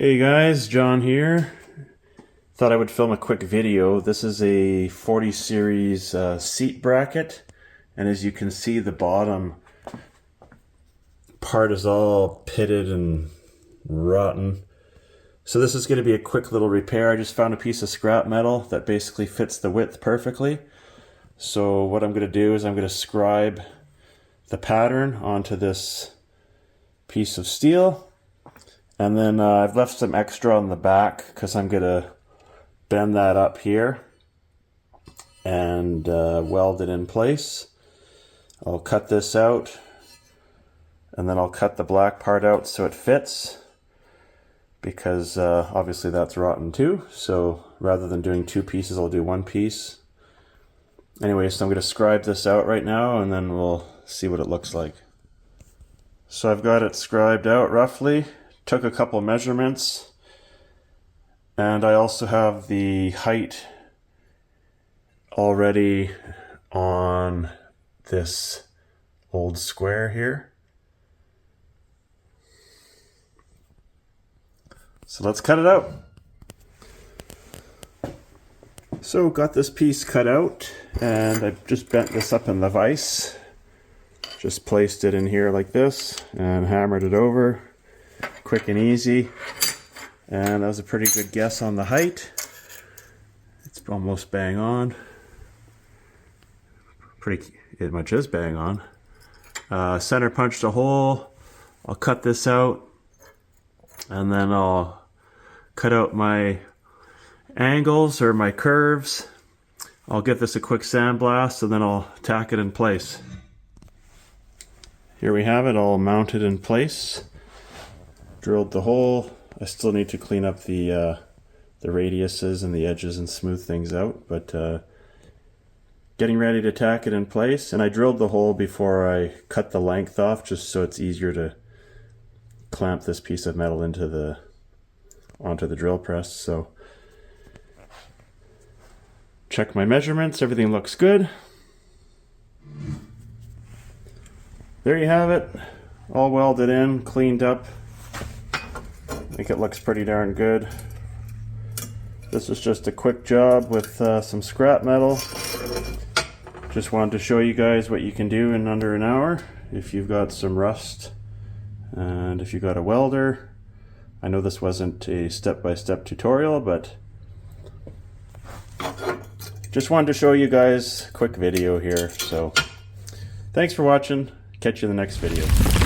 Hey guys, John here. Thought I would film a quick video. This is a 40 series seat bracket, and as you can see, the bottom part is all pitted and rotten. So this is going to be a quick little repair. I just found a piece of scrap metal that basically fits the width perfectly. So what I'm going to do is I'm going to scribe the pattern onto this piece of steel. And then I've left some extra on the back because I'm going to bend that up here and weld it in place. I'll cut this out and then I'll cut the black part out so it fits, because obviously that's rotten too. So rather than doing two pieces, I'll do one piece. Anyway, so I'm going to scribe this out right now and then we'll see what it looks like. So I've got it scribed out roughly. Took a couple measurements, and I also have the height already on this old square here. So let's cut it out. So got this piece cut out, and I've just bent this up in the vise. Just placed it in here like this and hammered it over. Quick and easy, and that was a pretty good guess on the height. It's almost bang on. It much is bang on. Center punched a hole. I'll cut this out, and then I'll cut out my angles or my curves. I'll give this a quick sandblast, and then I'll tack it in place. Here we have it all mounted in place. Drilled the hole. I still need to clean up the radiuses and the edges and smooth things out, but getting ready to tack it in place. And I drilled the hole before I cut the length off, just so it's easier to clamp this piece of metal onto the drill press. So check my measurements, everything looks good. There you have it, all welded in, cleaned up. I think it looks pretty darn good. This is just a quick job with some scrap metal. Just wanted to show you guys what you can do in under an hour if you've got some rust and if you've got a welder. I know this wasn't a step-by-step tutorial, but just wanted to show you guys a quick video here. So thanks for watching. Catch you in the next video.